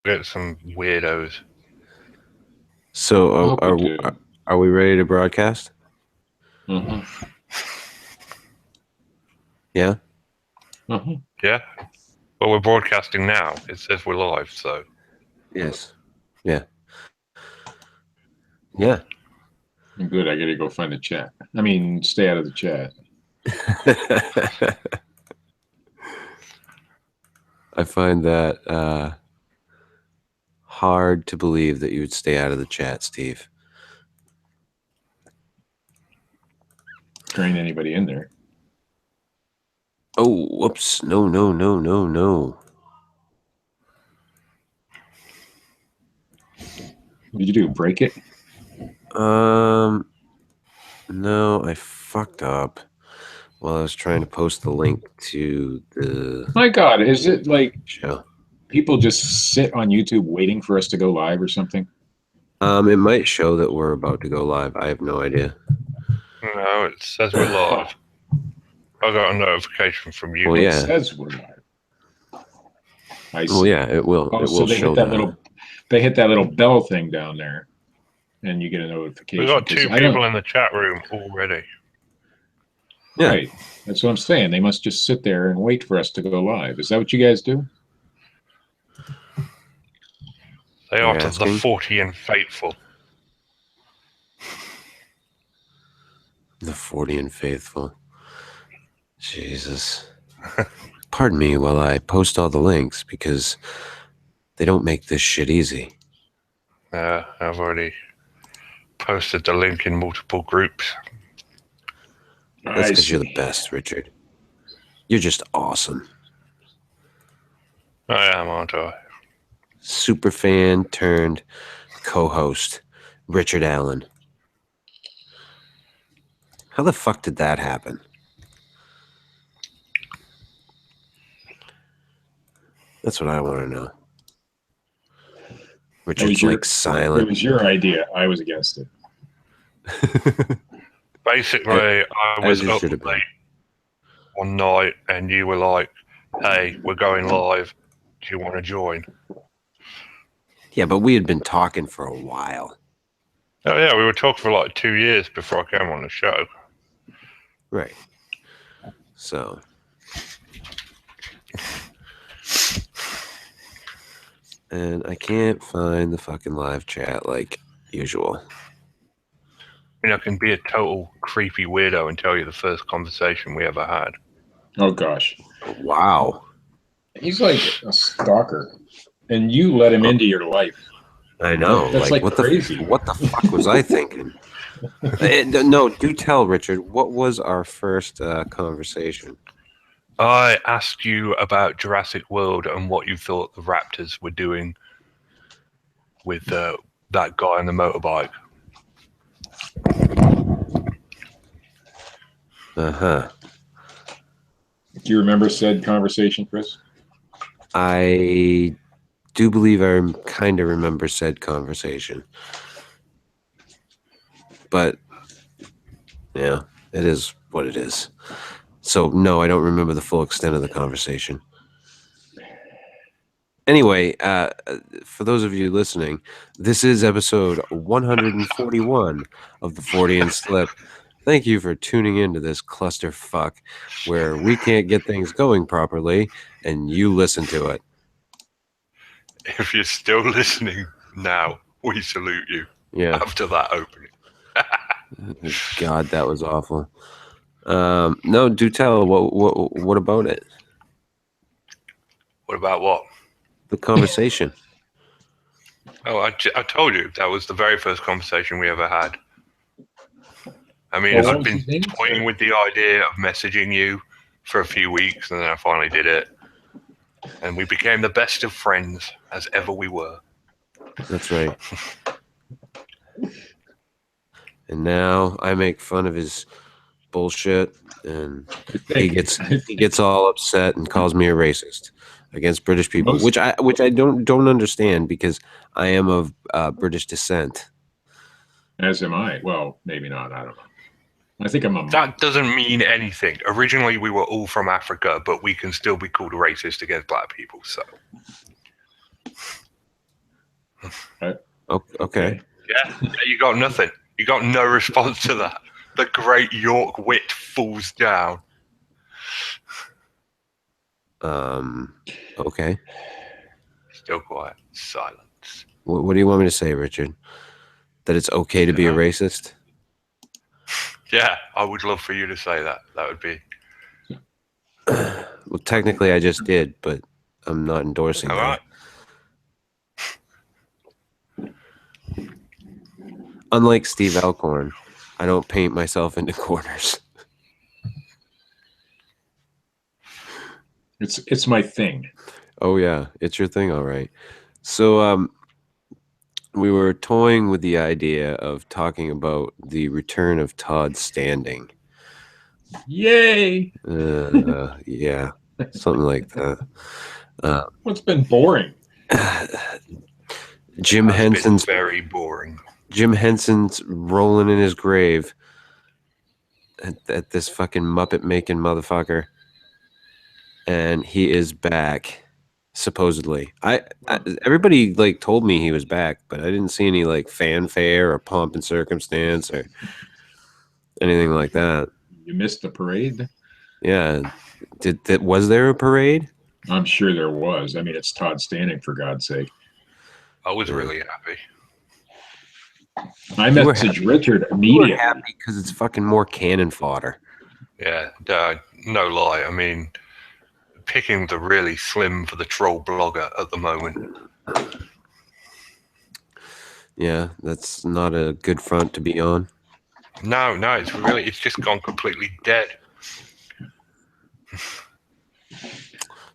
get some weirdos. So are we ready to broadcast? Mm-hmm. Yeah. Mm-hmm. Yeah. Well, we're broadcasting now. It says we're live, so. Yes. Yeah. Yeah. Good. I got to go find the chat. I mean, stay out of the chat. I find that hard to believe that you would stay out of the chat, Steve. There ain't anybody in there. Oh, whoops. No. What did you do? Break it? No, I fucked up. Well, I was trying to post the link to the My God, is it like show. people just sit on YouTube waiting for us to go live or something? It might show that we're about to go live. I have no idea. No, it says we're live. I got a notification from you. Well, It yeah. says we're live. I see. Well, yeah, it will. Oh, It so will they show hit that little. They hit that little bell thing down there, and you get a notification. We got 'cause two I don't- people in the chat room already. Yeah. Right. That's what I'm saying. They must just sit there and wait for us to go live. Is that what you guys do? They You're are to asking? the Fortean faithful. The Fortean faithful. Jesus. Pardon me while I post all the links because they don't make this shit easy. I've already posted the link in multiple groups. That's because you're the best, Richard. You're just awesome. I am, aren't I? Super fan turned co-host, Richard Allen. How the fuck did that happen? That's what I want to know. Richard's like silent. It was your idea. I was against it. Basically, I was up should have been. late one night and you were like, hey, we're going live. Do you want to join? Yeah, but we had been talking for a while. Oh, yeah, we were talking for like 2 years before I came on the show. Right. So. And I can't find the fucking live chat like usual. I mean, I can be a total creepy weirdo and tell you the first conversation we ever had. Oh, gosh. Wow. He's like a stalker. And you let him into your life. I know. That's like crazy. What the fuck was I thinking? No, do tell, Richard. What was our first conversation? I asked you about Jurassic World and what you thought the raptors were doing with that guy on the motorbike. Uh-huh. Do you remember said conversation, Chris? I do believe I kind of remember said conversation. But, yeah, it is what it is. So, no, I don't remember the full extent of the conversation. Anyway, for those of you listening, this is episode 141 of the Fortean Slip. Thank you for tuning into this clusterfuck where we can't get things going properly and you listen to it. If you're still listening now, we salute you. Yeah. After that opening. God, that was awful. No, do tell. What about it? What about what? The conversation. Oh, I told you that was the very first conversation we ever had. I mean, Well, I've been toying with the idea of messaging you for a few weeks, and then I finally did it. And we became the best of friends as ever we were. That's right. And now I make fun of his bullshit, and he gets all upset and calls me a racist against British people, which I don't understand because I am of British descent. As am I. Well, maybe not. I don't know. I think I'm a... That doesn't mean anything. Originally, we were all from Africa, but we can still be called racist against black people. So Okay. Yeah, you got nothing. You got no response to that. The great York wit falls down. Okay. Still quiet. Silence. What do you want me to say, Richard? That it's okay to be a racist? Yeah, I would love for you to say that. That would be... Well, technically I just did, but I'm not endorsing All that. right. Unlike Steve Alcorn, I don't paint myself into corners. It's my thing. Oh yeah, it's your thing, all right. So we were toying with the idea of talking about the return of Todd Standing. Yay! Yeah, something like that. What's been boring? Jim Henson's very boring. Jim Henson's rolling in his grave at this fucking Muppet making motherfucker, and he is back. Supposedly, I everybody like told me he was back, but I didn't see any like fanfare or pomp and circumstance or anything like that. You missed the parade? Yeah, was there a parade? I'm sure there was. I mean, it's Todd Standing, for God's sake. I was really happy. I messaged Richard immediately. You were happy because it's fucking more cannon fodder. Yeah, no lie. I mean, picking the really slim for the troll blogger at the moment. Yeah, that's not a good front to be on. No, it's just gone completely dead.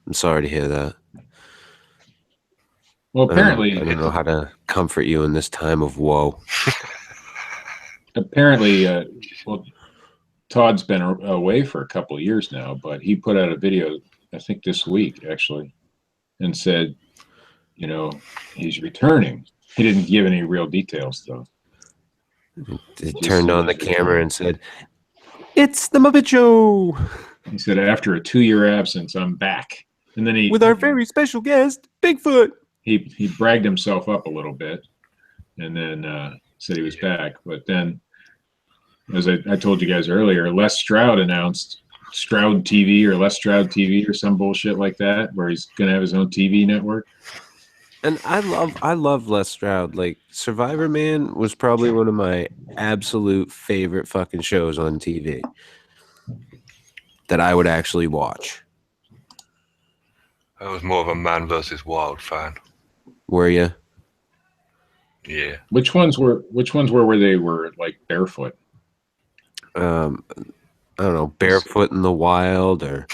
I'm sorry to hear that. Well, apparently, I don't know how to comfort you in this time of woe. Apparently, well, Todd's been away for a couple of years now, but he put out a video, I think this week actually, and said, you know, he's returning. He didn't give any real details though. He turned on the camera and said, "It's the Muppet Show." He said, "After a 2-year absence, I'm back." And then with our very special guest, Bigfoot. He bragged himself up a little bit, and then said he was back. But then, as I told you guys earlier, Les Stroud announced Stroud TV or Les Stroud TV or some bullshit like that, where he's gonna have his own TV network. And I love Les Stroud. Like Survivor Man was probably one of my absolute favorite fucking shows on TV that I would actually watch. I was more of a Man versus Wild fan. Were you? Yeah. Which ones were where they were like barefoot? I don't know, Barefoot in the Wild or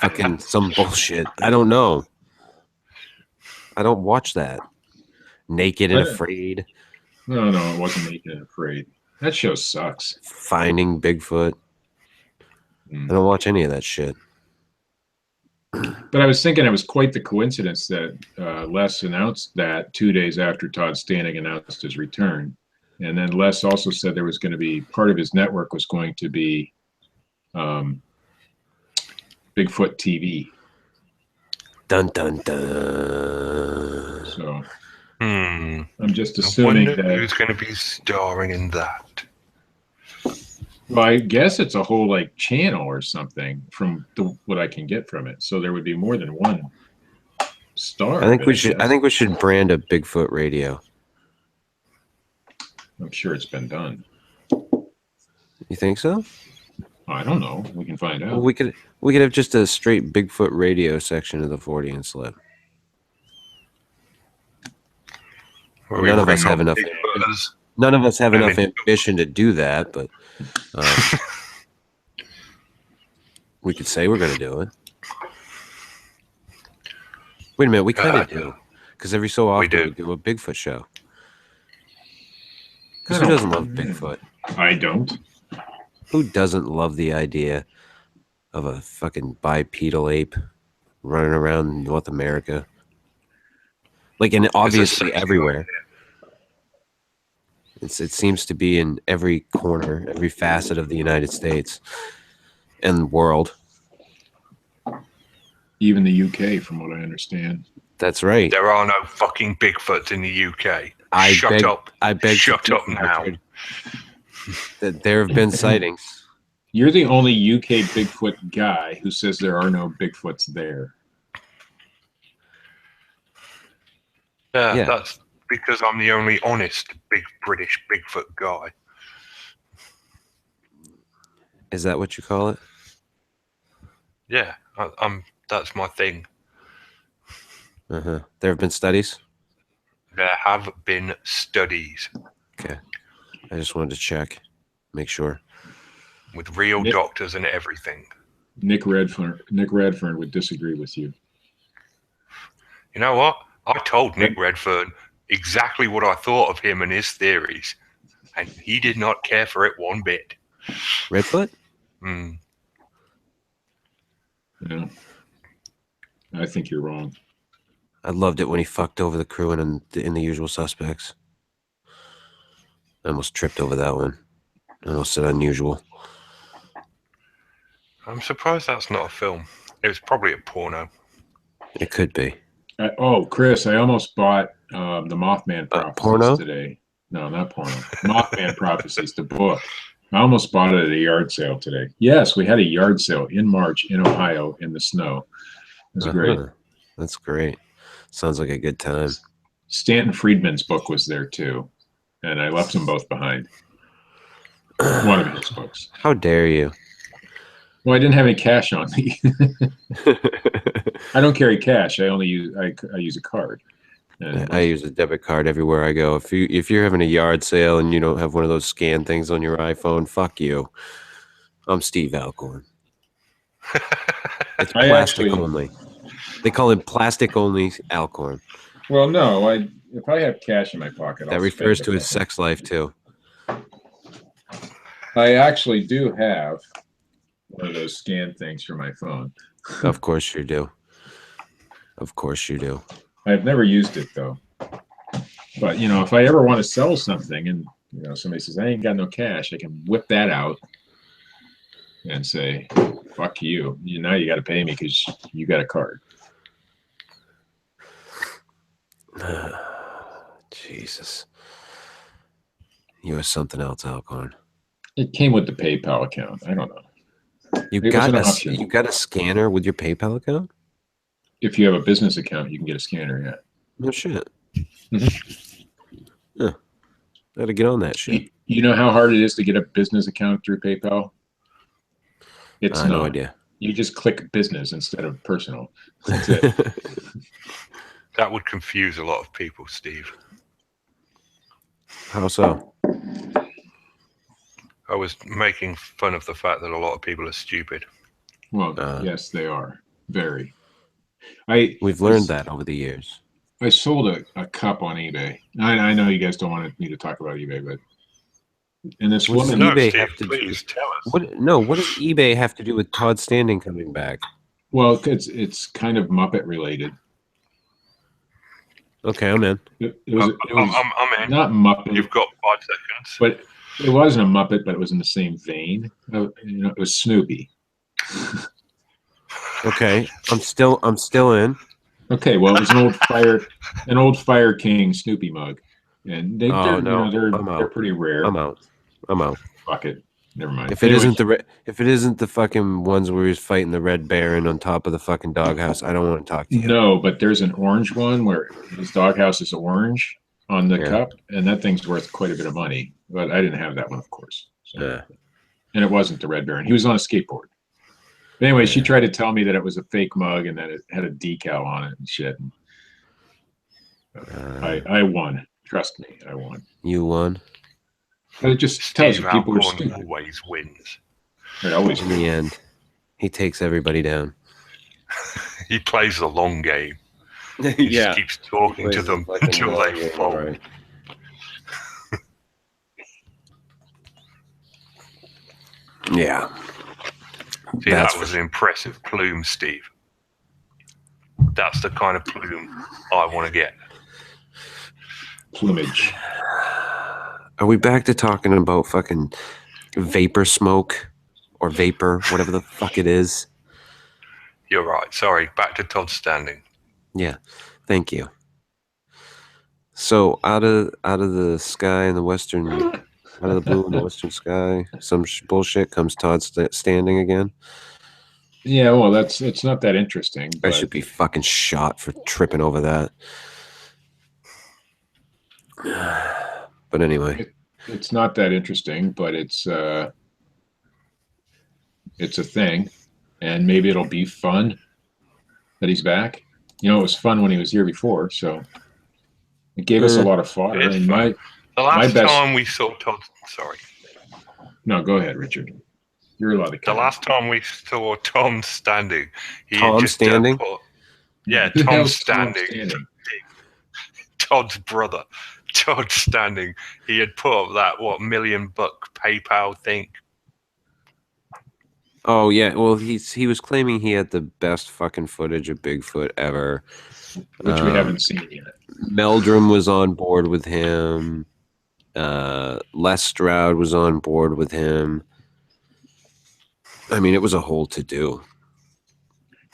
fucking some bullshit. I don't know. I don't watch that. Naked and Afraid. No, it wasn't Naked and Afraid. That show sucks. Finding Bigfoot. I don't watch any of that shit. But I was thinking it was quite the coincidence that Les announced that 2 days after Todd Standing announced his return. And then Les also said there was going to be part of his network was going to be Bigfoot TV. Dun dun dun. So I'm just assuming that who's going to be starring in that. Well, I guess it's a whole like channel or something from what I can get from it. So there would be more than one star. I think we should brand a Bigfoot radio. I'm sure it's been done. You think so? I don't know. We can find out. Well, we could have just a straight Bigfoot radio section of the Fortean Slip. None of us have enough. None of us have enough ambition to do that, but we could say we're going to do it. Wait a minute, we kind of do, because every so often we do a Bigfoot show. Because who doesn't love Bigfoot? I don't. Who doesn't love the idea of a fucking bipedal ape running around North America? Like, and obviously everywhere. It seems to be in every corner, every facet of the United States and the world. Even the UK, from what I understand. That's right. There are no fucking Bigfoots in the UK. Shut up. I beg Shut to up differ, now. Richard. That there have been sightings. You're the only UK Bigfoot guy who says there are no Bigfoots there. Yeah, Yeah. that's because I'm the only honest big British Bigfoot guy. Is that what you call it? Yeah, that's my thing. Uh-huh. There have been studies? There have been studies Okay. I just wanted to check. Make sure. with real doctors and everything. Nick Redfern would disagree with you. You know what? I told Nick Redfern exactly what I thought of him and his theories, and he did not care for it one bit. Redfoot? Yeah. I think you're wrong. I loved it when he fucked over the crew in The Usual Suspects. I almost tripped over that one. I almost said unusual. I'm surprised that's not a film. It was probably a porno. It could be. Chris, I almost bought the Mothman Prophecies porno? today. No, not porno. Mothman Prophecies, the book. I almost bought it at a yard sale today. Yes, we had a yard sale in March in Ohio in the snow. It was great. That's great. Sounds like a good time. Stanton Friedman's book was there too, and I left them both behind. One of his books. How dare you? Well, I didn't have any cash on me. I don't carry cash. I only use I use a card. And I use a debit card everywhere I go. If you're having a yard sale and you don't have one of those scan things on your iPhone, fuck you. I'm Steve Alcorn. It's plastic only. They call it plastic only Alcorn. Well, no, if I have cash in my pocket, that refers to his sex life too. I actually do have one of those scan things for my phone. Of course you do. Of course you do. I've never used it though. But if I ever want to sell something and somebody says I ain't got no cash, I can whip that out and say, "Fuck you! Now you got to pay me because you got a card." Jesus, you are something else, Alcorn. It came with the PayPal account. I don't know. You got a scanner with your PayPal account? If you have a business account, you can get a scanner. Yeah. No shit. Yeah. Gotta get on that shit. You know how hard it is to get a business account through PayPal? It's no idea. You just click business instead of personal. That's it. That would confuse a lot of people, Steve. How so? I was making fun of the fact that a lot of people are stupid. Well, yes, they are. Very. We've learned that over the years. I sold a cup on eBay. I know you guys don't want me to talk about eBay, but this woman. No, eBay Steve, have to please tell us. What does eBay have to do with Todd Standing coming back? Well, it's kind of Muppet related. Okay, I'm in. It was I'm in. Not Muppet. You've got 5 seconds. But it wasn't a Muppet, but it was in the same vein. It was Snoopy. Okay, I'm still in. Okay, well, it was an old Fire King Snoopy mug, and they're pretty rare. I'm out. Fuck it. Never mind. If it isn't the fucking ones where he's fighting the Red Baron on top of the fucking doghouse, I don't want to talk to you. No, but there's an orange one where his doghouse is orange on the cup, and that thing's worth quite a bit of money. But I didn't have that one, of course. So. And it wasn't the Red Baron. He was on a skateboard. But anyway, she tried to tell me that it was a fake mug and that it had a decal on it and shit. I won. Trust me, I won. You won? But it just tells you people are stupid. Always wins. It always in the end, he takes everybody down. He plays the long game. He just keeps talking to them until they fall. Right. Yeah. See, that was an impressive plume, Steve. That's the kind of plume I want to get. Plumage. Are we back to talking about fucking vapor smoke or vapor, whatever the fuck it is? You're right. Sorry. Back to Todd Standing. Yeah. Thank you. So out of the sky in the western, out of the blue in the western sky, some bullshit comes Todd Standing again. Yeah, well, it's not that interesting. I But should be fucking shot for tripping over that. But anyway, it's not that interesting, but it's a thing, and maybe it'll be fun that he's back. You know, it was fun when he was here before, so it gave us a lot of fodder. It is And fun. The last time we saw Todd, sorry. No, go ahead, Richard. You're allowed to. The last time we saw Tom Standing, Tom Standing. Tom Standing. Todd's brother, Todd Standing. He had put up that $1 million PayPal thing. Oh yeah, well he was claiming he had the best fucking footage of Bigfoot ever, which we haven't seen yet. Meldrum was on board with him. Les Stroud was on board with him. I mean, it was a whole to-do.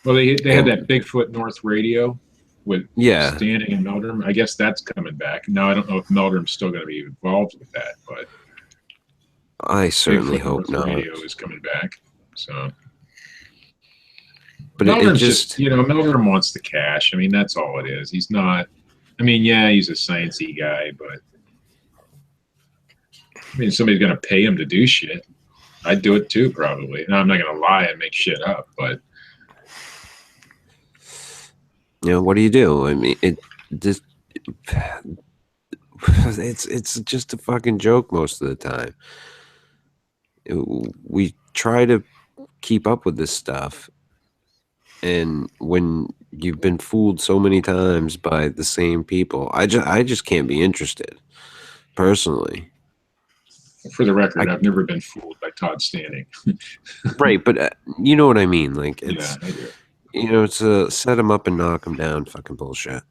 Well, they had that Bigfoot North radio with Standing and Meldrum. I guess that's coming back. Now, I don't know if Meldrum's still going to be involved with that, but I certainly hope not. Radio is coming back, so. But Meldrum just, Meldrum wants the cash. I mean, that's all it is. He's not. I mean, yeah, he's a sciencey guy, but I mean, if somebody's going to pay him to do shit, I'd do it too, probably. And I'm not going to lie and make shit up, but. What do you do? I mean, it's just a fucking joke most of the time. We try to keep up with this stuff, and when you've been fooled so many times by the same people, I just can't be interested, personally. For the record, I've never been fooled by Todd Standing. Right, but you know what I mean. Like, it's, yeah, I do. It's a set them up and knock them down fucking bullshit.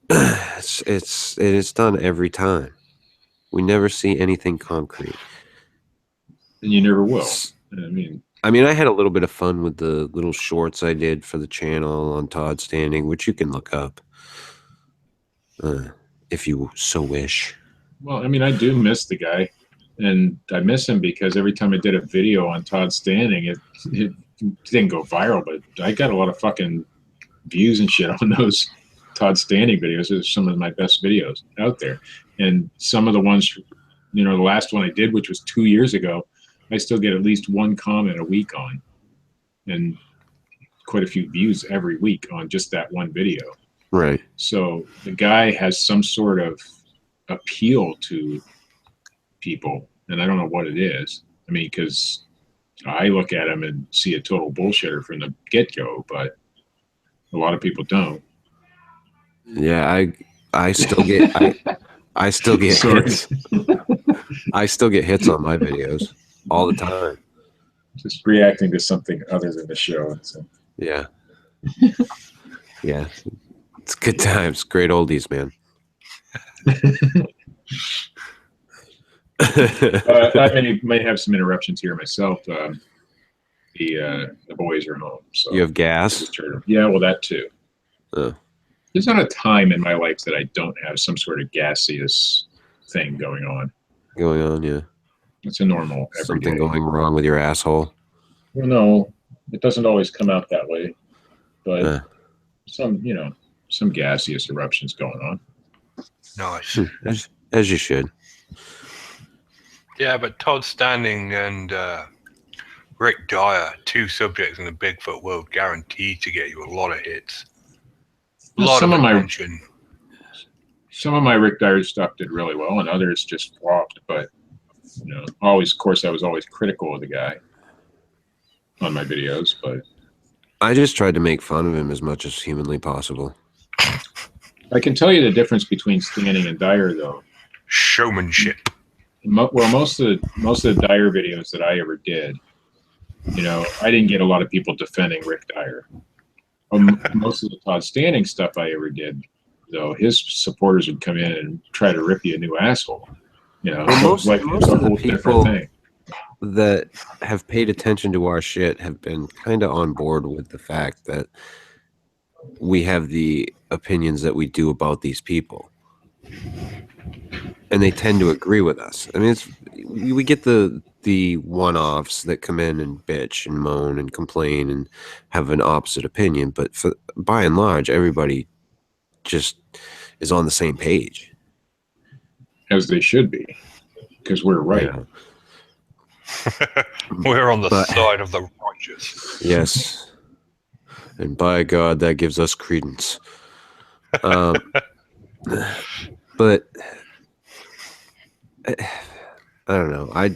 It's done every time. We never see anything concrete. And you never will. I mean, I had a little bit of fun with the little shorts I did for the channel on Todd Standing, which you can look up if you so wish. Well, I mean, I do miss the guy, and I miss him because every time I did a video on Todd Standing, it didn't go viral, but I got a lot of fucking views and shit on those Todd Standing videos. Those are some of my best videos out there. And some of the ones, the last one I did, which was 2 years ago, I still get at least one comment a week on, and quite a few views every week on just that one video. Right. So the guy has some sort of appeal to people, and I don't know what it is. I mean, because I look at him and see a total bullshitter from the get-go, but a lot of people don't. Yeah, I still get I still get hits. I still get hits on my videos all the time. Just reacting to something other than the show. So. Yeah. Yeah. It's good times. Great oldies, man. I may have some interruptions here myself. The boys are home. So you have gas? Yeah, well, that too. There's not a time in my life that I don't have some sort of gaseous thing going on. Yeah. It's a normal everyday. Something going wrong with your asshole? Well, no, it doesn't always come out that way, but some gaseous eruptions going on. Nice. As you should. Yeah, but Todd Standing and Rick Dyer, two subjects in the Bigfoot world, guaranteed to get you a lot of hits. Some of my Rick Dyer stuff did really well, and others just flopped. But I was always critical of the guy on my videos. But I just tried to make fun of him as much as humanly possible. I can tell you the difference between Standing and Dyer, though. Showmanship. Well, most of the Dyer videos that I ever did, I didn't get a lot of people defending Rick Dyer. Most of the Todd Standing stuff I ever did, though, his supporters would come in and try to rip you a new asshole. Most of the people thing. that have paid attention to our shit have been kind of on board with the fact that we have the opinions that we do about these people. And they tend to agree with us. I mean, we get the one-offs that come in and bitch and moan and complain and have an opposite opinion, but by and large, everybody just is on the same page. As they should be, because we're right. Yeah. We're on the side of the righteous. Yes. And by God, that gives us credence. But I don't know. I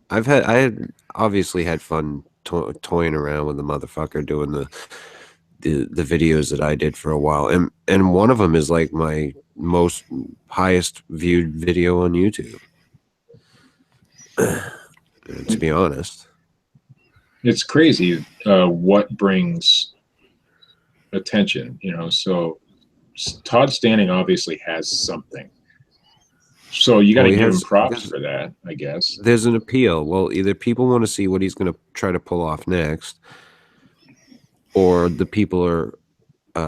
had obviously had fun toying around with the motherfucker doing the videos that I did for a while, and one of them is like my most highest viewed video on YouTube. To be honest, it's crazy what brings attention. So Todd Standing obviously has something. So you got to give him props for that, I guess. There's an appeal. Well, either people want to see what he's going to try to pull off next, or the people are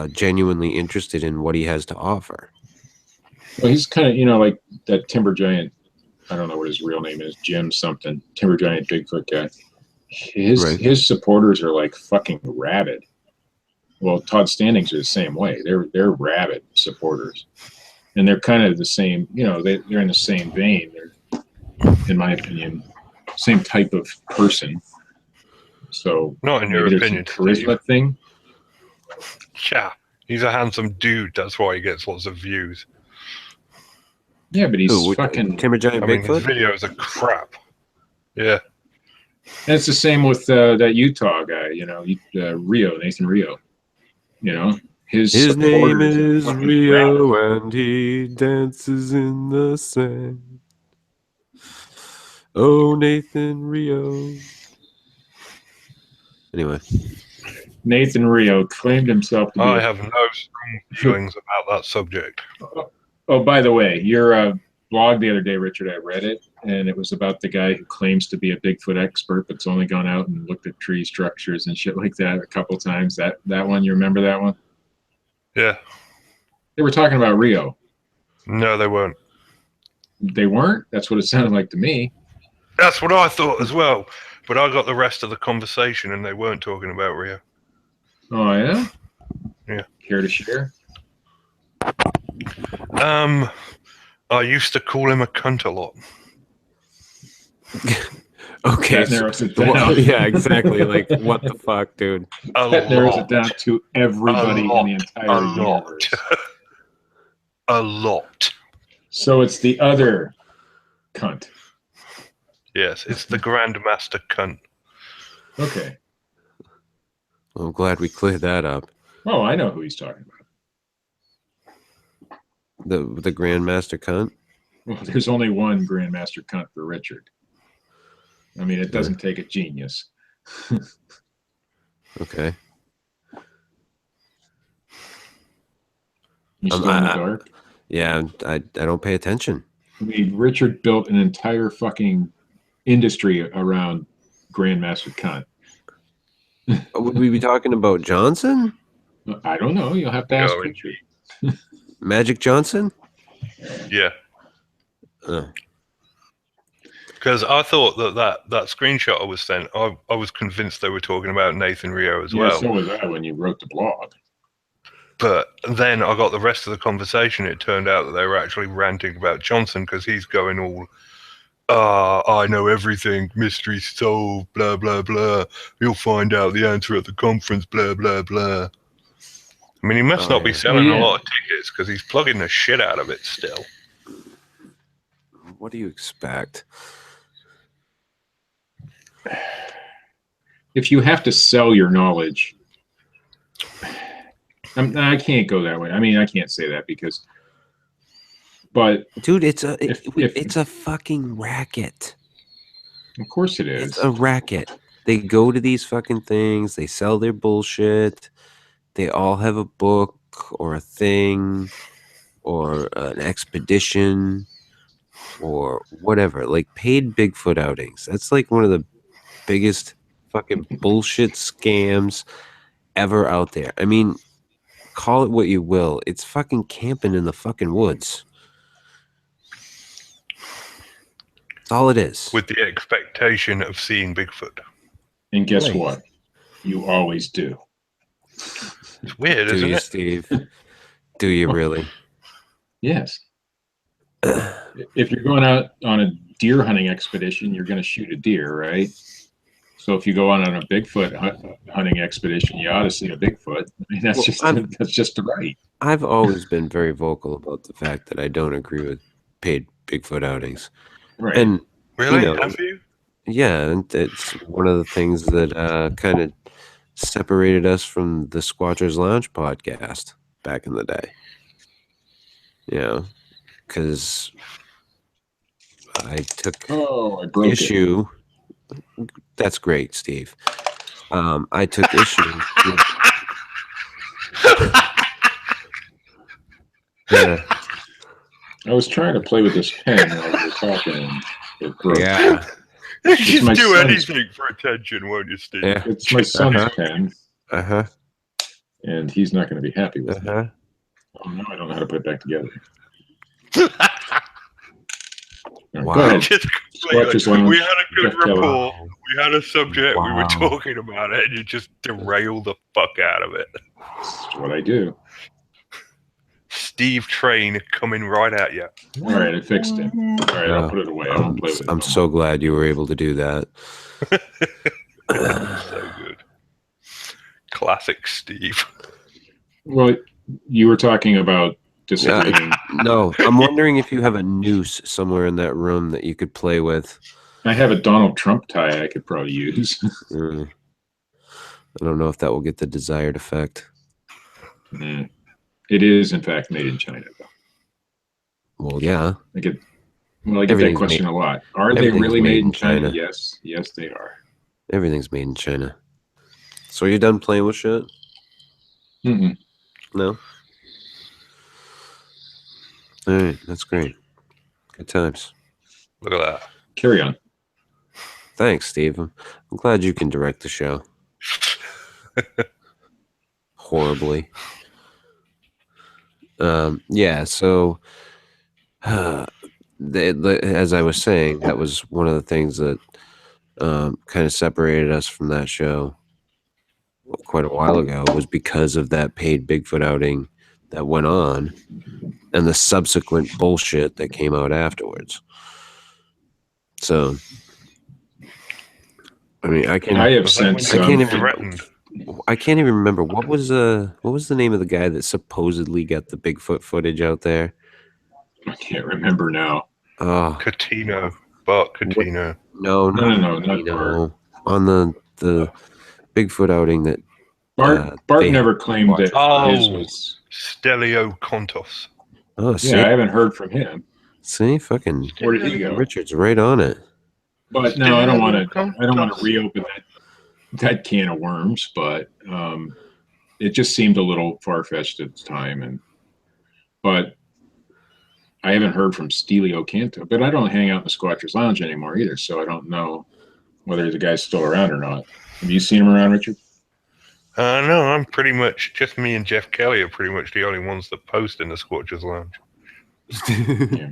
genuinely interested in what he has to offer. Well, he's kind of, like that Timber Giant. I don't know what his real name is, Jim something. Timber Giant Bigfoot guy. His supporters are like fucking rabid. Well, Todd Standings are the same way. They're rabid supporters. And they're kind of the same, they're in the same vein. They're, in my opinion, same type of person. So not in your opinion, charisma thing. Yeah, he's a handsome dude. That's why he gets lots of views. Yeah, but he's fucking Timber Giant Bigfoot. His videos are crap. Yeah, and it's the same with that Utah guy. Nathan Rio. His name is Rio, and he dances in the sand. Oh, Nathan Rio. Anyway, Nathan Rio claimed himself to be. I have no strong feelings about that subject. Oh, by the way, your blog the other day, Richard, I read it, and it was about the guy who claims to be a Bigfoot expert, but's only gone out and looked at tree structures and shit like that a couple times. That one, you remember that one? Yeah. They were talking about Rio. No, they weren't. They weren't? That's what it sounded like to me. That's what I thought as well. But I got the rest of the conversation, and they weren't talking about Rio. Oh, yeah? Yeah. Care to share? I used to call him a cunt a lot. Okay. That narrows it down. Yeah, exactly. Like, what the fuck, dude? That narrows it down to everybody in the entire universe. A lot. So it's the other cunt. Yes, it's the Grandmaster cunt. Okay. Well, I'm glad we cleared that up. Oh, I know who he's talking about. The Grandmaster cunt? Well, there's only one Grandmaster cunt for Richard. I mean, it doesn't take a genius. Okay. You still in the dark? Yeah, I don't pay attention. I mean, Richard built an entire fucking industry around Grandmaster cunt. Would we be talking about Johnson? I don't know. You'll have to ask Richard. Magic Johnson? Yeah. Because I thought that screenshot I was sent, I was convinced they were talking about Nathan Rio as well. So was I when you wrote the blog. But then I got the rest of the conversation. It turned out that they were actually ranting about Johnson because he's going all, I know everything, mystery solved, blah, blah, blah. You'll find out the answer at the conference, blah, blah, blah. I mean, he must not be selling a lot of tickets because he's plugging the shit out of it still. What do you expect? If you have to sell your knowledge, I can't go that way. I mean, I can't say that because, but dude, it's a fucking racket. Of course it is. It's a racket. They go to these fucking things. They sell their bullshit. They all have a book or a thing or an expedition or whatever. Like paid Bigfoot outings. That's like one of the biggest fucking bullshit scams ever out there. I mean, call it what you will. It's fucking camping in the fucking woods. That's all it is. With the expectation of seeing Bigfoot. And guess Right. what? You always do. It's weird, Do isn't you, it? Steve? Do you really? Yes. If you're going out on a deer hunting expedition, you're going to shoot a deer, right? So if you go on a Bigfoot hunting expedition, you ought to see a Bigfoot. I mean, that's just right. I've always been very vocal about the fact that I don't agree with paid Bigfoot outings. Right. And Really? Have you? yeah, and it's one of the things that kind of separated us from the Squatchers Lounge podcast back in the day. You know, because I took I broke issue. That's great, Steve. I took issue with I was trying to play with this pen while we were talking, and it broke. Yeah. You just my do son's- anything for attention, won't you, Steve? Yeah. It's my son's pen, Uh-huh. and he's not going to be happy with me. Uh-huh. Oh, no, I don't know how to put it back together. Wow. Go ahead. Just Squatchers like, Lounge, we had a good Jeff Keller. rapport. We had a subject. We were Wow. talking about it, and you just derail the fuck out of it. That's what I do. Steve Train coming right at you. All right, I fixed it. All right, I'll put it away. I won't play with it. I'm so glad you were able to do that. So good. Classic Steve. Well, you were talking about disagreeing. No, I'm wondering if you have a noose somewhere in that room that you could play with. I have a Donald Trump tie I could probably use. I don't know if that will get the desired effect. It is, in fact, made in China, though. Well, yeah. I get that Everything's question made- a lot. Are they everything's really made made in in China? China. Yes, they are. Everything's made in China. So are you done playing with shit? Mm-mm. No? All right, that's great. Good times. Look at that. Carry on. Thanks, Steve. I'm glad you can direct the show. Horribly. Yeah, so as I was saying, that was one of the things that kind of separated us from that show quite a while ago, was because of that paid Bigfoot outing that went on and the subsequent bullshit that came out afterwards. So, I mean, I have sent I can't even threatened. I can't even remember what was the name of the guy that supposedly got the Bigfoot footage out there. I can't remember now. Oh, Catino. Bart Catino. No, no, not no. On the Bigfoot outing that Bart they- never claimed that Oh. his was. Stelio Contos. oh, see, Yeah, I haven't heard from him. see, fucking Where did he go? Richard's right on it. But no, I don't want to reopen that can of worms. But it just seemed a little far fetched at the time, but I haven't heard from Stelio Canto. But I don't hang out in the Squatchers Lounge anymore either, so I don't know whether the guy's still around or not. Have you seen him around, Richard? No, I'm pretty much, just me and Jeff Kelly are pretty much the only ones that post in the Squatchers Lounge. Yeah.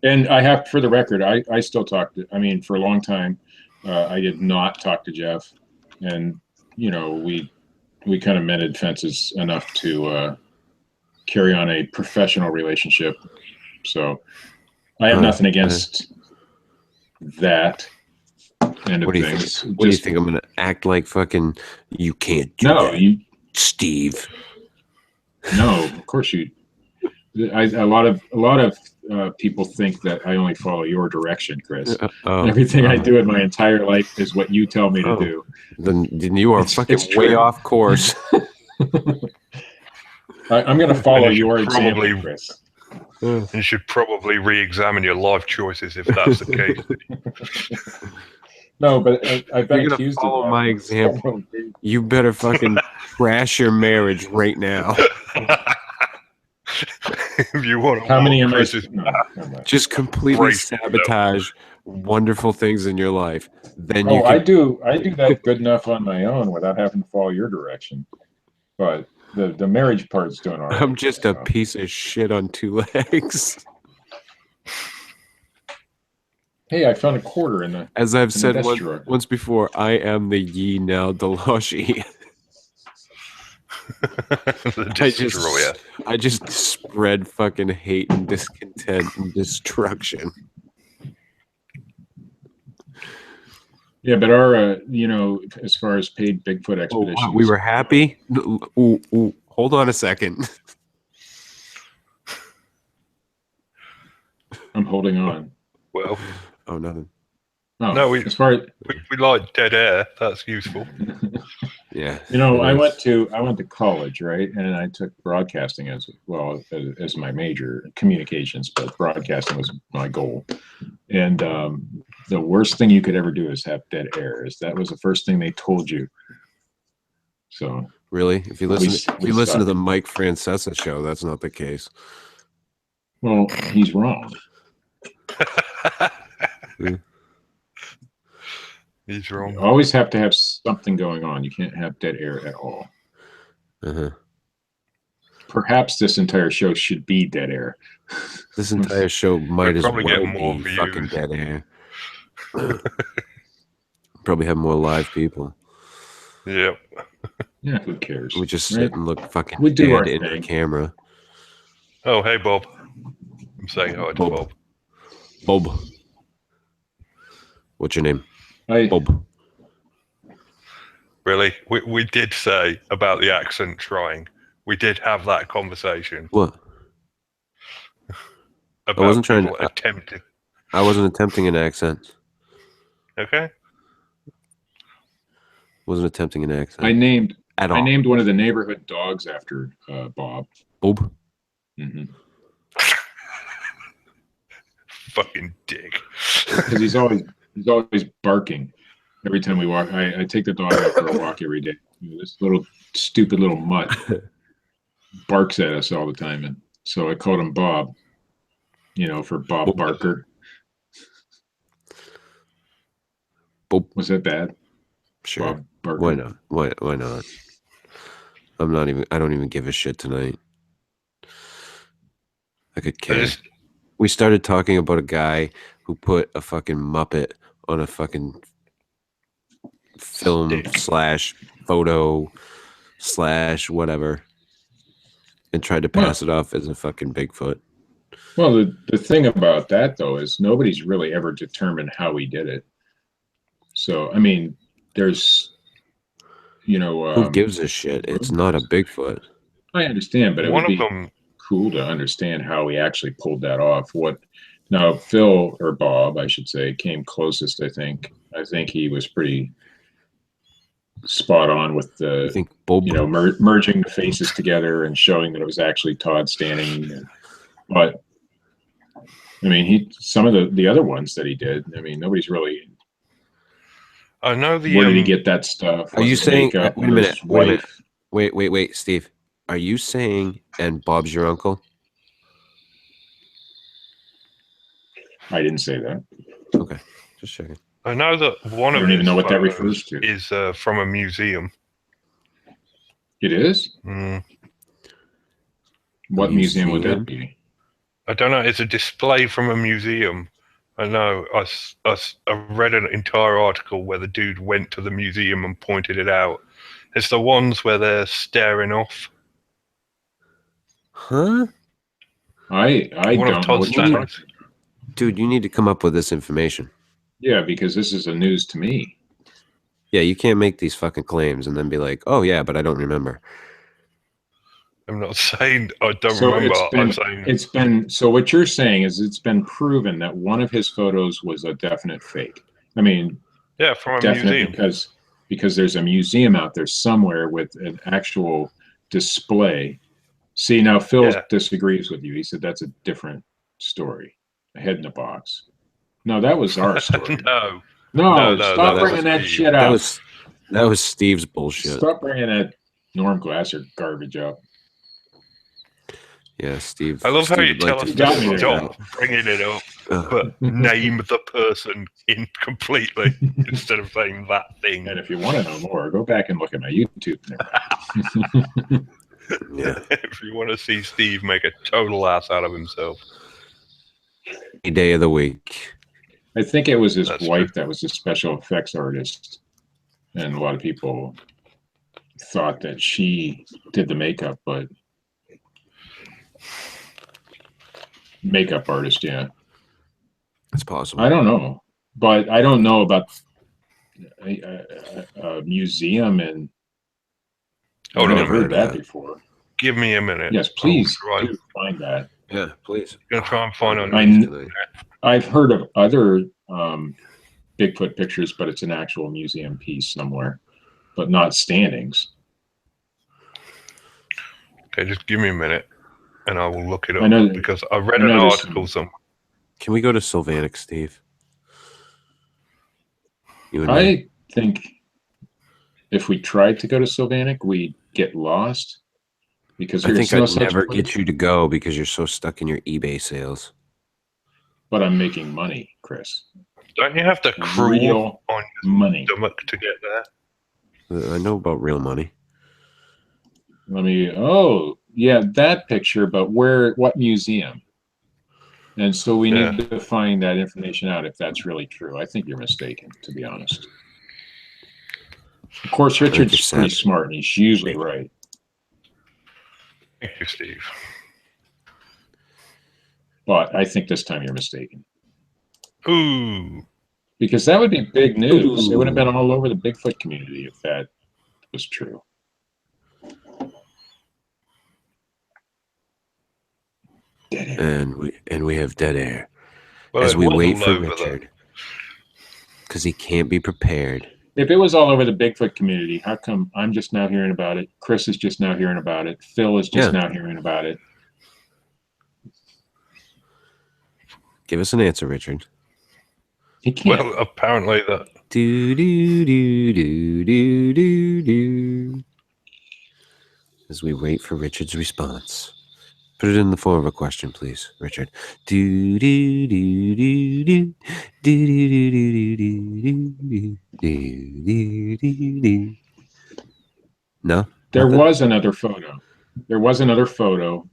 And I have, for the record, I still talk to, I mean, for a long time, I did not talk to Jeff. And, you know, we kind of mended fences enough to carry on a professional relationship. So I have nothing against that end of What do you things. think? What do you think? I'm gonna act like fucking you can't do No, that, Steve. No, of course you. A lot of people think that I only follow your direction, Chris. Everything I do in my entire life is what you tell me to do. Then you are fucking it's way true. off course. I'm going to follow And you your should example, probably- Chris. You should probably re-examine your life choices if that's the case. No, but I've been You're gonna accused follow of that. my example. You better fucking crash your marriage right now. If you want to How many am I? Chris's No, never mind. Just completely Brace sabotage wonderful things in your life. Then you Oh, can. I do that good enough on my own without having to follow your direction. But The marriage part's doing all right. I'm just a piece of shit on two legs. Hey, I found a quarter in the. As I've said drawer. once before, I am the ye now Deloshi. The destroyer. I just spread fucking hate and discontent and destruction. Yeah, but our, as far as paid Bigfoot expeditions, we were happy. Ooh, hold on a second. I'm holding on. Well, nothing. Oh, no, as far as we like dead air. That's useful. Yeah. I went to college, right, and I took broadcasting as well as my major, communications, but broadcasting was my goal. And the worst thing you could ever do is have dead air. That was the first thing they told you. So really, if you listen to the Mike Francesa show, that's not the case. Well, he's wrong. He's wrong. You always have to have something going on. You can't have dead air at all. Uh-huh. Perhaps this entire show should be dead air. This entire show might as well more be fucking dead air. Probably have more live people. Yep. Yeah, who cares? We just sit and look fucking dead into the camera. Oh, hey, Bob. I'm saying hi to Bob. Bob. What's your name? Hi. Bob. Really? We did say about the accent trying. We did have that conversation. What? About I wasn't trying to attempting. I wasn't attempting an accent. Okay. Wasn't attempting an accent. I named all. I named one of the neighborhood dogs after Bob. Bob. Mm-hmm. Fucking dick. Because he's always barking every time we walk. I take the dog out for a walk every day. This little stupid little mutt barks at us all the time, and so I called him Bob. For Bob Barker. Bob. Was that bad? Sure. Bob Barker. Why not? Why not? I don't even give a shit tonight. I could care. We started talking about a guy who put a fucking Muppet on a fucking film / photo / whatever and tried to pass it off as a fucking Bigfoot. Well, the thing about that, though, is nobody's really ever determined how he did it. So, I mean, there's, who gives a shit? It's not a Bigfoot. I understand, but it would be them cool to understand how he actually pulled that off. Now, Phil, or Bob, I should say, came closest, I think. I think he was pretty spot on with the, I think Bob, merging the faces together and showing that it was actually Todd Standing. But, I mean, some of the other ones that he did, I mean, nobody's really... I know where did he get that stuff? Are you saying... Wait a minute. Wait, Steve. Are you saying, and Bob's your uncle? I didn't say that. Okay, just checking. I know that one of I don't even know what that refers to. Is from a museum. It is? Mm. What museum would that be? I don't know. It's a display from a museum. I know. I read an entire article where the dude went to the museum and pointed it out. It's the ones where they're staring off. Huh? I don't know what you're talking about. Dude, you need to come up with this information. Yeah, because this is a news to me. Yeah, you can't make these fucking claims and then be like, oh yeah, but I don't remember. I'm not saying I don't remember. I'm saying so what you're saying is it's been proven that one of his photos was a definite fake. I mean, yeah, from a museum. Because there's a museum out there somewhere with an actual display. See, now Phil disagrees with you. He said that's a different story. A head in a box. No, that was our story. No, stop bringing that shit out. That was Steve's bullshit. Stop bringing that Norm Glasser garbage up. Yeah, Steve. I love how you tell us to stop bringing it up, but name the person completely instead of saying that thing. And if you want to know more, go back and look at my YouTube. Yeah. If you want to see Steve make a total ass out of himself. Any day of the week. I think it was his That's wife true. that was the special effects artist, and a lot of people thought that she did the makeup, but makeup artist, yeah. It's possible. I don't know, but I don't know about a museum, and Hold I've on a never heard minute. that before. Give me a minute. Yes, I will please try. do find that. Yeah, please. I'm gonna try and find on. I've heard of other Bigfoot pictures, but it's an actual museum piece somewhere, but not Standings. Okay, just give me a minute, and I will look it I know up because I read I an know there's article somewhere. Can we go to Sylvanic, Steve? You and me? I think if we tried to go to Sylvanic, we'd get lost because I think I'd never get you to go because you're so stuck in your eBay sales. But I'm making money, Chris. Don't you have to crawl Real on your money. stomach to get there? I know about real money. Oh, yeah, that picture, but what museum? And so we need to find that information out if that's really true. I think you're mistaken, to be honest. Of course, Richard's pretty smart, and he's usually right. Thank you, Steve. But I think this time you're mistaken. Ooh. Because that would be big news. It would have been all over the Bigfoot community if that was true. And we have dead air Well, as we wait for over Richard because he can't be prepared. If it was all over the Bigfoot community, how come I'm just now hearing about it? Chris is just now hearing about it. Phil is just now hearing about it. Give us an answer, Richard. He can't. Well, apparently that. Do do do do do do do. As we wait for Richard's response. Put it in the form of a question, please, Richard. Do do do do do do do do do do do do. No, there was another photo. There was another photo,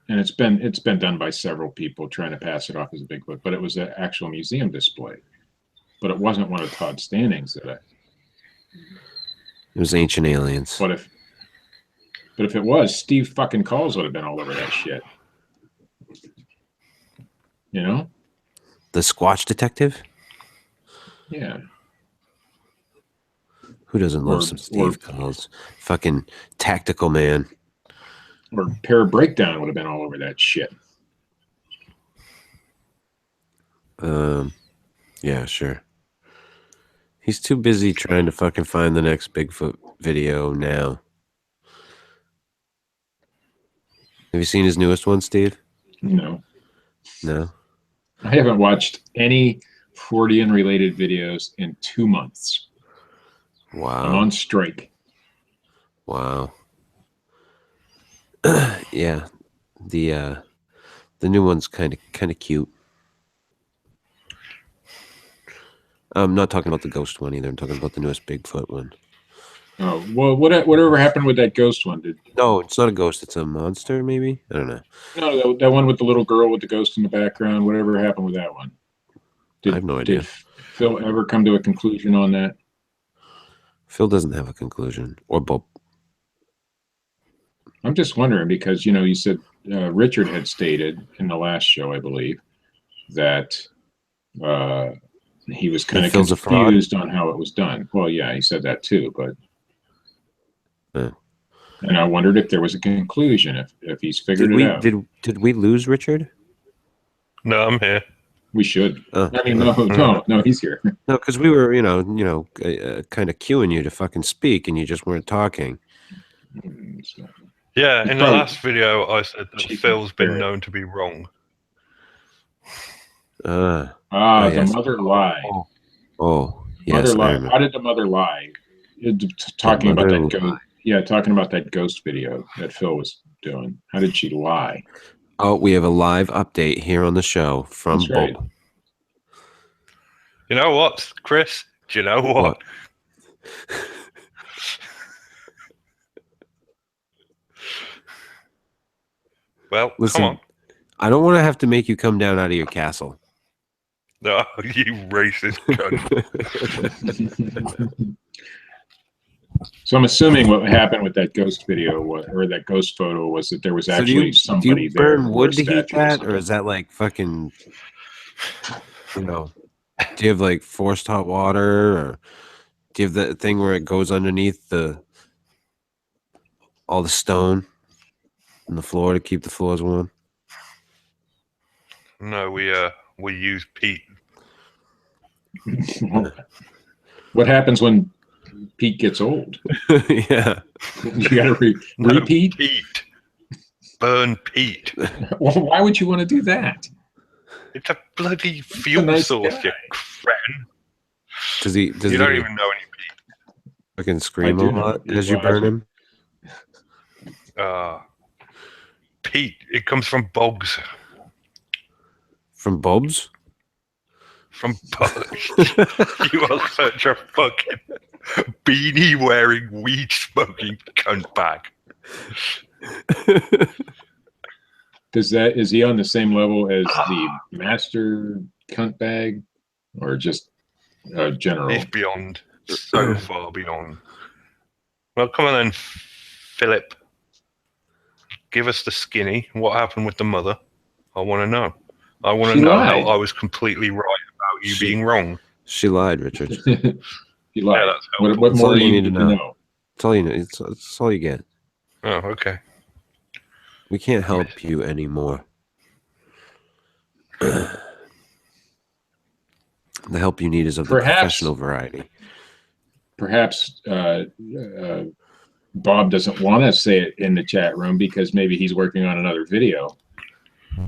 and it's been done by several people trying to pass it off as a Bigfoot, but it was an actual museum display. But it wasn't one of Todd Standing's that It was Ancient Aliens. But if it was, Steve fucking Calls would have been all over that shit. You know? The Squatch Detective? Yeah. Who doesn't love some Steve Calls? Fucking tactical man. Or Pair Breakdown would have been all over that shit. Yeah, sure. He's too busy trying to fucking find the next Bigfoot video now. Have you seen his newest one, Steve? No. No? I haven't watched any Fortean related videos in 2 months. Wow. I'm on strike. Wow. Yeah. The new one's kind of cute. I'm not talking about the ghost one either. I'm talking about the newest Bigfoot one. Oh, well, whatever happened with that ghost one? No, it's not a ghost. It's a monster, maybe? I don't know. No, that one with the little girl with the ghost in the background. Whatever happened with that one? I have no idea. Did Phil ever come to a conclusion on that? Phil doesn't have a conclusion. Or Bob. I'm just wondering because, you said Richard had stated in the last show, I believe, that he was kind of confused on how it was done. Well, yeah, he said that too, but and I wondered if there was a conclusion, if he's figured it out. Did we lose Richard? No, I'm here. We should. I mean, no, he's here. No, because we were, kind of cueing you to fucking speak, and you just weren't talking. Yeah, in the last video, I said that Phil's been known to be wrong. The yes. mother lied. Oh, yes. Mother lied. How did the mother lie? Talking about that ghost. Yeah, talking about that ghost video that Phil was doing. How did she lie? Oh, we have a live update here on the show from Bob. Right. You know what, Chris? Do you know what? Well, Listen, come on. I don't want to have to make you come down out of your castle. Oh, you racist cunt. So I'm assuming what happened with that ghost video or that ghost photo was that there was actually somebody do you there. burn wood to heat that, or is that like fucking, you know, do you have like forced hot water, or do you have that thing where it goes underneath all the stone on the floor to keep the floors warm? No, we use peat. What happens when peat gets old? Yeah. You got to repeat? Peat. Burn peat. Well, why would you want to do that? It's a bloody fuel nice source, guy. you cretin. Does he You don't even know any peat. fucking scream I a do lot know. as you burn him? Peat, it comes from bogs. From bulbs? From bogs. You are such a fucking beanie-wearing, weed-smoking cunt bag. Is he on the same level as the master cunt bag, or just general? He's beyond. So far beyond. Well, come on then, Philip. Give us the skinny. What happened with the mother? I want to know. I want to know how I was completely right about you being wrong. She lied, Richard. He lied. Yeah, that's what more do you need to know? That's all you know. It's all you get. Oh, okay. We can't help you anymore. The help you need is of the professional variety. Perhaps Bob doesn't want to say it in the chat room because maybe he's working on another video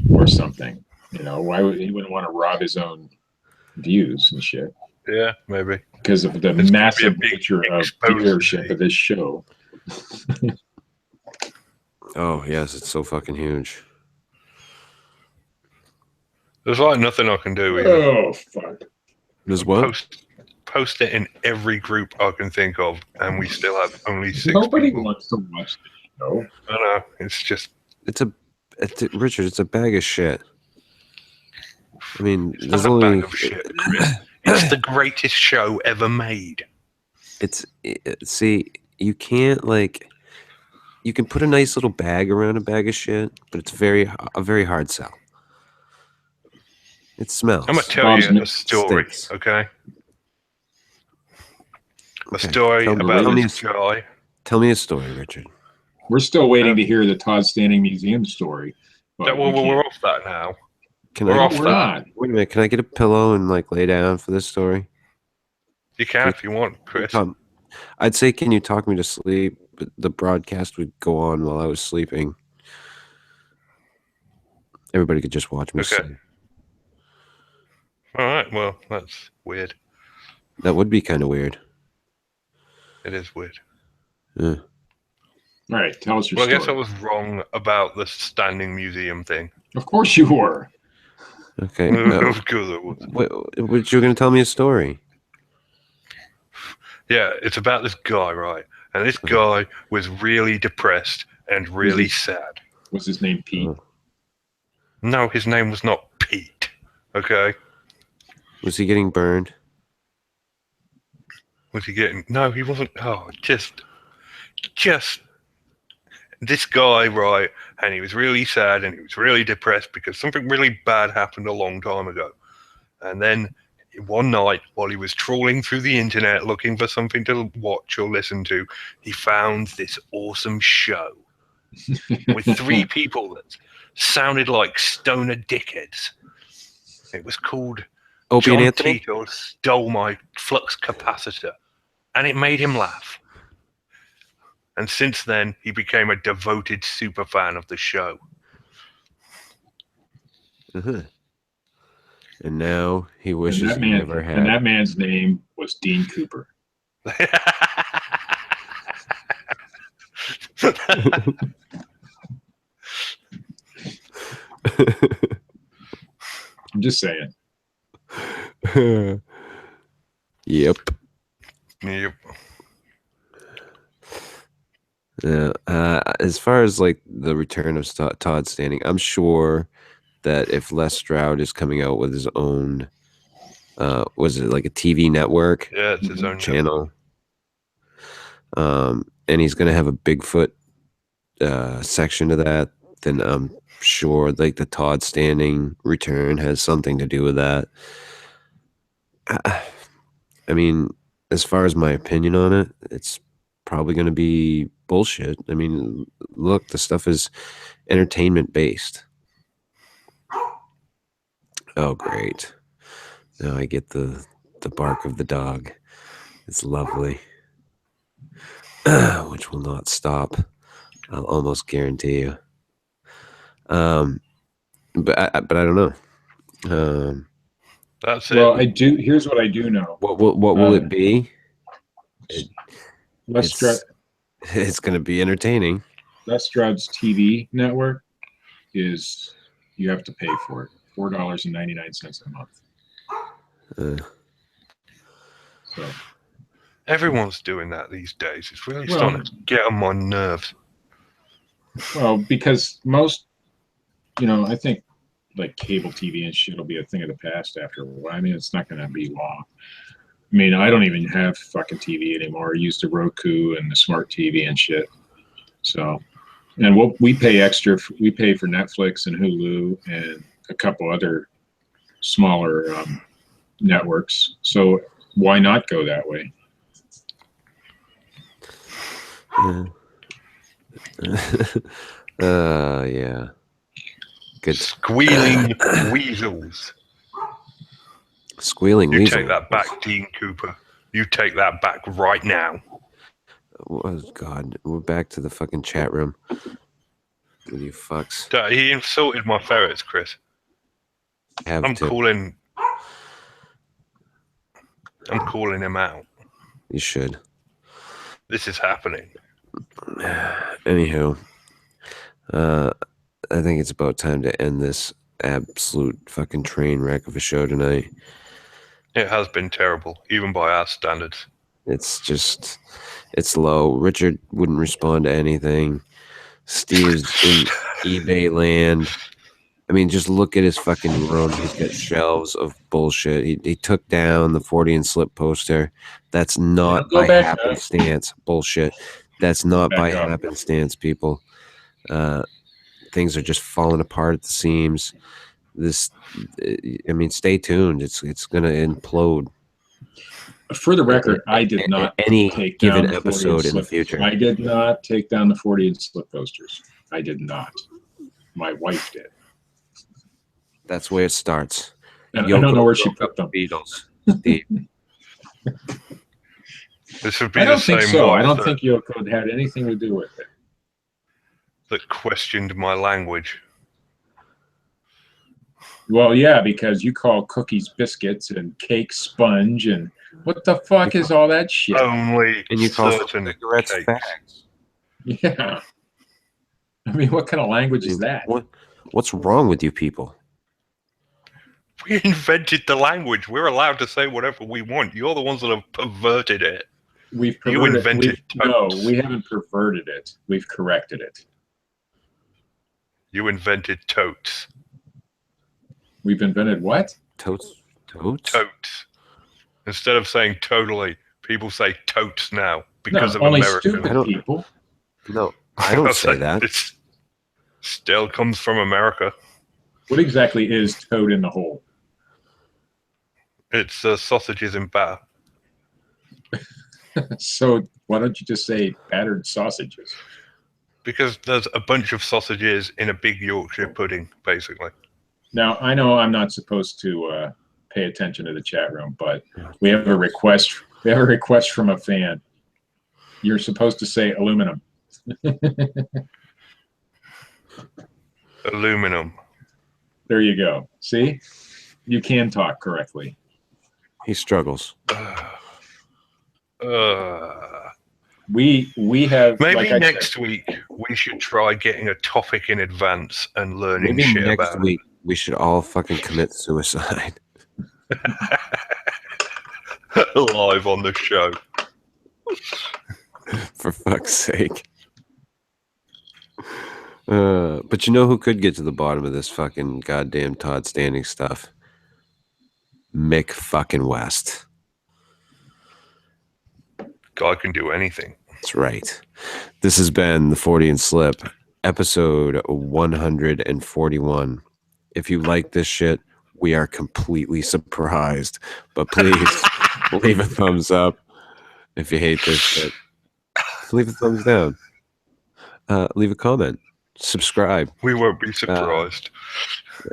or something. You know, why would he wouldn't want to rob his own views and shit? Yeah, maybe. Because of the massive nature of viewership of this show. Oh, yes, it's so fucking huge. There's like nothing I can do. Oh, fuck. There's what? Post it in every group I can think of, and we still have only 6 Nobody people. wants to watch the show. I know. It's just... Richard, it's a bag of shit. I mean, it's there's not only... a bag of shit, Chris. It's the greatest show ever made. See, you can't, like... You can put a nice little bag around a bag of shit, but it's a very hard sell. It smells. I'm going to tell you a story, okay? A story about this guy. Tell me a story, Richard. We're still waiting to hear the Todd Standing Museum story. We're off that now. We're not. Wait a minute. Can I get a pillow and like lay down for this story? You can if you want, Chris. I'd say, can you talk me to sleep? But the broadcast would go on while I was sleeping. Everybody could just watch me sleep. All right. Well, that's weird. That would be kind of weird. It is weird. Yeah. All right, tell us your story. I guess I was wrong about the standing museum thing. Of course you were. Okay. Of course I was. But you're going to tell me a story. Yeah, it's about this guy, right? And this guy was really depressed and really sad. Was his name Pete? No, his name was not Pete. Okay. Was he getting burned? Was he getting... No, he wasn't. Oh, just this guy, right? And he was really sad and he was really depressed because something really bad happened a long time ago. And then one night, while he was trawling through the internet looking for something to watch or listen to, he found this awesome show with 3 people that sounded like stoner dickheads. It was called Opie and John Anthony? Tito Stole My Flux Capacitor, and it made him laugh. And since then, he became a devoted super fan of the show. Uh-huh. And now he wishes he never had. And that man's name was Dean Cooper. I'm just saying. Yep. Yep. As far as like the return of Todd Standing, I'm sure that if Les Stroud is coming out with his own, was it like a TV network? Yeah, it's his own channel. And he's gonna have a Bigfoot section to that, then I'm sure like the Todd Standing return has something to do with that. I mean, as far as my opinion on it, it's probably going to be bullshit. I mean, look, the stuff is entertainment based. Oh, great. Now I get the bark of the dog. It's lovely. Which will not stop. I'll almost guarantee you. But I don't know. That's it. Well, I do. Here's what I do know. What will it be? It's going to be entertaining. Les Stroud's TV network is you have to pay for it. $4.99 a month. So everyone's doing that these days. It's really starting to get on my nerves. Well, because most, I think like cable TV and shit will be a thing of the past after a while. I mean, it's not going to be long. I mean, I don't even have fucking TV anymore. I use the Roku and the smart TV and shit. So, and we pay extra. We pay for Netflix and Hulu and a couple other smaller networks. So why not go that way? Yeah. Good. Squealing weasels. Squealing weasels. You take that back, Dean Cooper. You take that back right now. Oh, God. We're back to the fucking chat room. With you fucks. He insulted my ferrets, Chris. I'm calling him out. You should. This is happening. Anywho, I think it's about time to end this absolute fucking train wreck of a show tonight. It has been terrible, even by our standards. It's low. Richard wouldn't respond to anything. Steve's in eBay land. I mean, just look at his fucking room. He's got shelves of bullshit. He took down the Fortean Slip poster. That's not by happenstance. Bullshit. That's not by happenstance, people. Things are just falling apart at the seams. Stay tuned. It's going to implode. For the record, I did not take down given episode in the future. I did not take down the Fortean Slip posters. I did not. My wife did. That's where it starts. And I don't know where she put them. Beatles. This would be I don't the same think so. I don't that, think Yoko had anything to do with it. That questioned my language. Well, yeah, because you call cookies biscuits and cake sponge and what the fuck is all that shit? Only and you call certain cigarettes fags. Yeah. I mean, what kind of language is that? What's wrong with you people? We invented the language. We're allowed to say whatever we want. You're the ones that have perverted it. We've you invented it. No, we haven't perverted it. We've corrected it. You invented totes. We've invented what? Totes? Totes. Instead of saying totally, people say totes now because of only American. Stupid people. No, I don't say that. It still comes from America. What exactly is toad in the hole? It's sausages in batter. So why don't you just say battered sausages? Because there's a bunch of sausages in a big Yorkshire pudding, basically. Now, I know I'm not supposed to pay attention to the chat room, but we have a request. We have a request from a fan. You're supposed to say aluminum. Aluminum. There you go. See? You can talk correctly. He struggles. We have maybe next week we should try getting a topic in advance and learning maybe shit next about week we should all fucking commit suicide. Live on the show. For fuck's sake. But you know who could get to the bottom of this fucking goddamn Todd Standing stuff? Mick fucking West. God can do anything. That's right. This has been the Fortean Slip, episode 141. If you like this shit, we are completely surprised. But please leave a thumbs up. If you hate this shit, leave a thumbs down. Leave a comment. Subscribe. We won't be surprised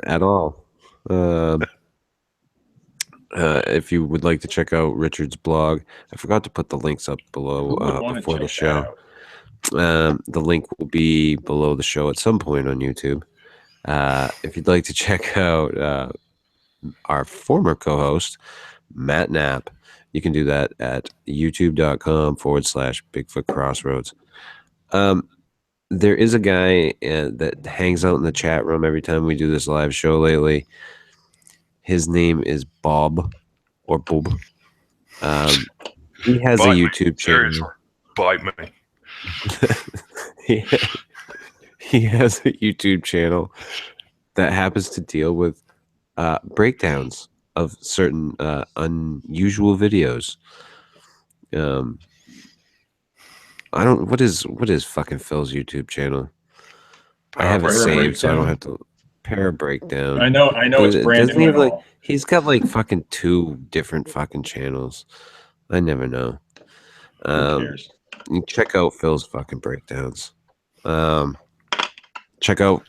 at all. If you would like to check out Richard's blog, I forgot to put the links up below before the show. The link will be below the show at some point on YouTube. If you'd like to check out our former co-host, Matt Knapp, you can do that at youtube.com/bigfootcrossroads. There is a guy that hangs out in the chat room every time we do this live show lately. His name is Bob or Bob. He has a YouTube channel. Bite me. He has a YouTube channel that happens to deal with breakdowns of certain unusual videos. I don't. What is fucking Phil's YouTube channel? I have it saved, so I don't have to. Para breakdown. I know it's brand new. He he's got like fucking 2 different fucking channels. I never know. Who cares? You check out Phil's fucking breakdowns. Check out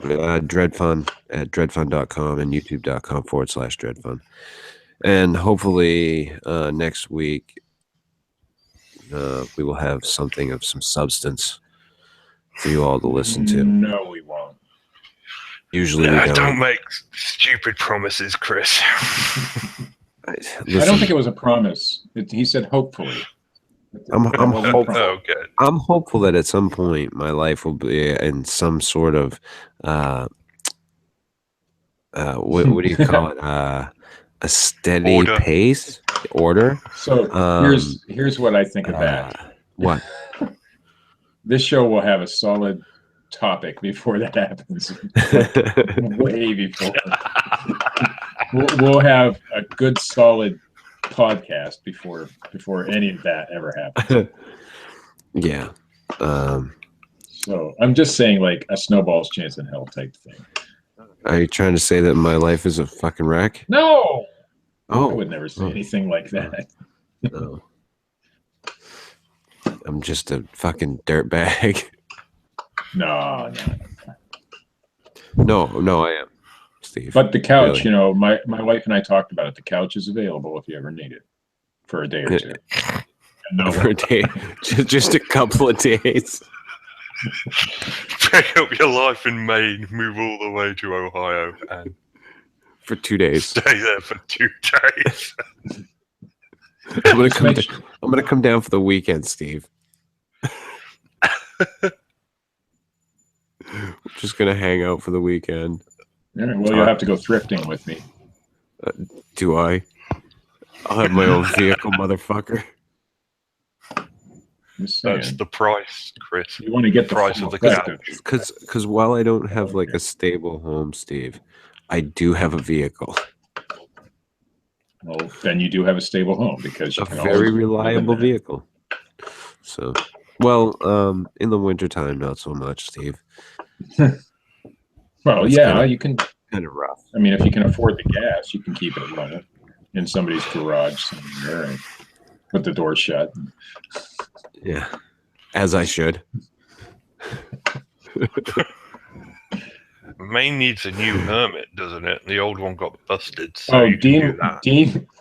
Dred Funn at dredfunn.com and youtube.com/Dred Funn. And hopefully next week we will have something of some substance for you all to listen to. No, we won't. Usually we don't. Don't make stupid promises, Chris. I don't think it was a promise. He said hopefully. I'm hopeful. Oh, good. I'm hopeful that at some point my life will be in some sort of what do you call it? A steady pace order. So here's what I think of that. What? This show will have a solid topic before that happens. Way before. We'll have a good solid podcast before any of that ever happens. Yeah. So I'm just saying, like a snowball's chance in hell type thing. Are you trying to say that my life is a fucking wreck? No. Oh, I would never say anything like that. No. I'm just a fucking dirtbag. No, I am, Steve. But the couch, really. You know, my wife and I talked about it. The couch is available if you ever need it for a day or two. No, for a day, just a couple of days. Break up your life in Maine, move all the way to Ohio, and for 2 days. Stay there for 2 days. I'm gonna come down for the weekend, Steve. We're just gonna hang out for the weekend. Yeah, well, you'll have to go thrifting with me. Do I? I'll have my own vehicle, motherfucker. That's the price, Chris. You want to get the price of the couch. Because while I don't have like a stable home, Steve, I do have a vehicle. Well, then you do have a stable home because you a can very reliable vehicle. So, well, in the wintertime, not so much, Steve. Well, it's yeah, you can. Kind of rough. I mean, if you can afford the gas, you can keep it running in somebody's garage somewhere and put the door shut. Yeah, as I should. Maine needs a new hermit, doesn't it? The old one got busted. So Dean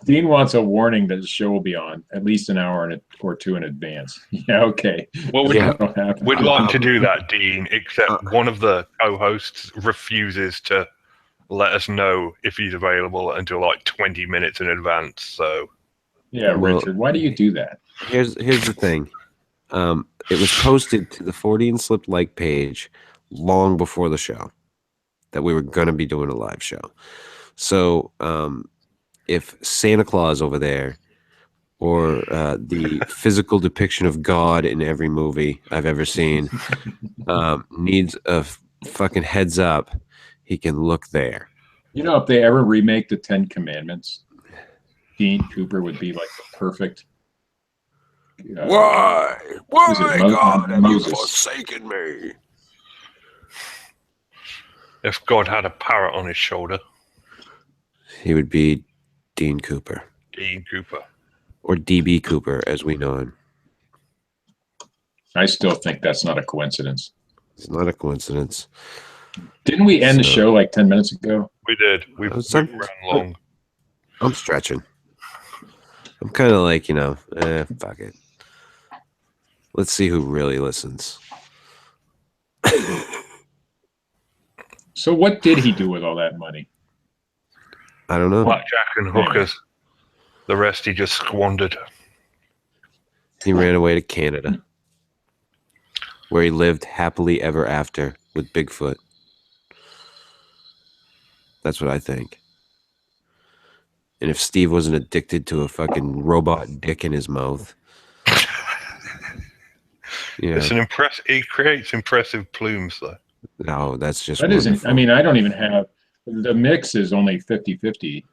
wants a warning that the show will be on at least an hour or 2 in advance. Yeah, okay. Well, we'd like to do that, Dean, except one of the co-hosts refuses to let us know if he's available until like 20 minutes in advance. So, yeah, Richard, why do you do that? Here's the thing. It was posted to the Fortean Slip like page long before the show that we were going to be doing a live show. So if Santa Claus over there or the physical depiction of God in every movie I've ever seen needs a fucking heads up, he can look there. You know, if they ever remake the 10 Commandments, Dean Cooper would be like the perfect. Why God have you Moses. forsaken me? If God had a parrot on his shoulder. He would be Dean Cooper. Dean Cooper. Or DB Cooper, as we know him. I still think that's not a coincidence. It's not a coincidence. Didn't we end the show like 10 minutes ago? We did. We ran long. I'm stretching. I'm kind of like, fuck it. Let's see who really listens. So what did he do with all that money? I don't know. Blackjack and hookers. The rest he just squandered. He ran away to Canada, where he lived happily ever after with Bigfoot. That's what I think. And if Steve wasn't addicted to a fucking robot dick in his mouth. Yeah. It's an he creates impressive plumes, though. No, that's just that isn't. I mean, I don't even have the mix is only 50-50,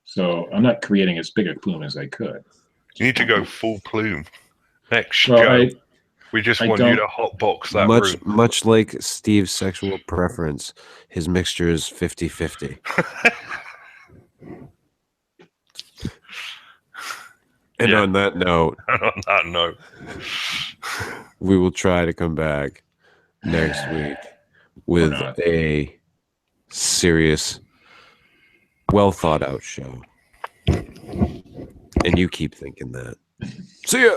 so I'm not creating as big a plume as I could. You need to go full plume. Next show, we just want you to hotbox that room. Much like Steve's sexual preference, his mixture is 50-50. And on that note, we will try to come back next week with a serious, well thought out show. And you keep thinking that. See ya!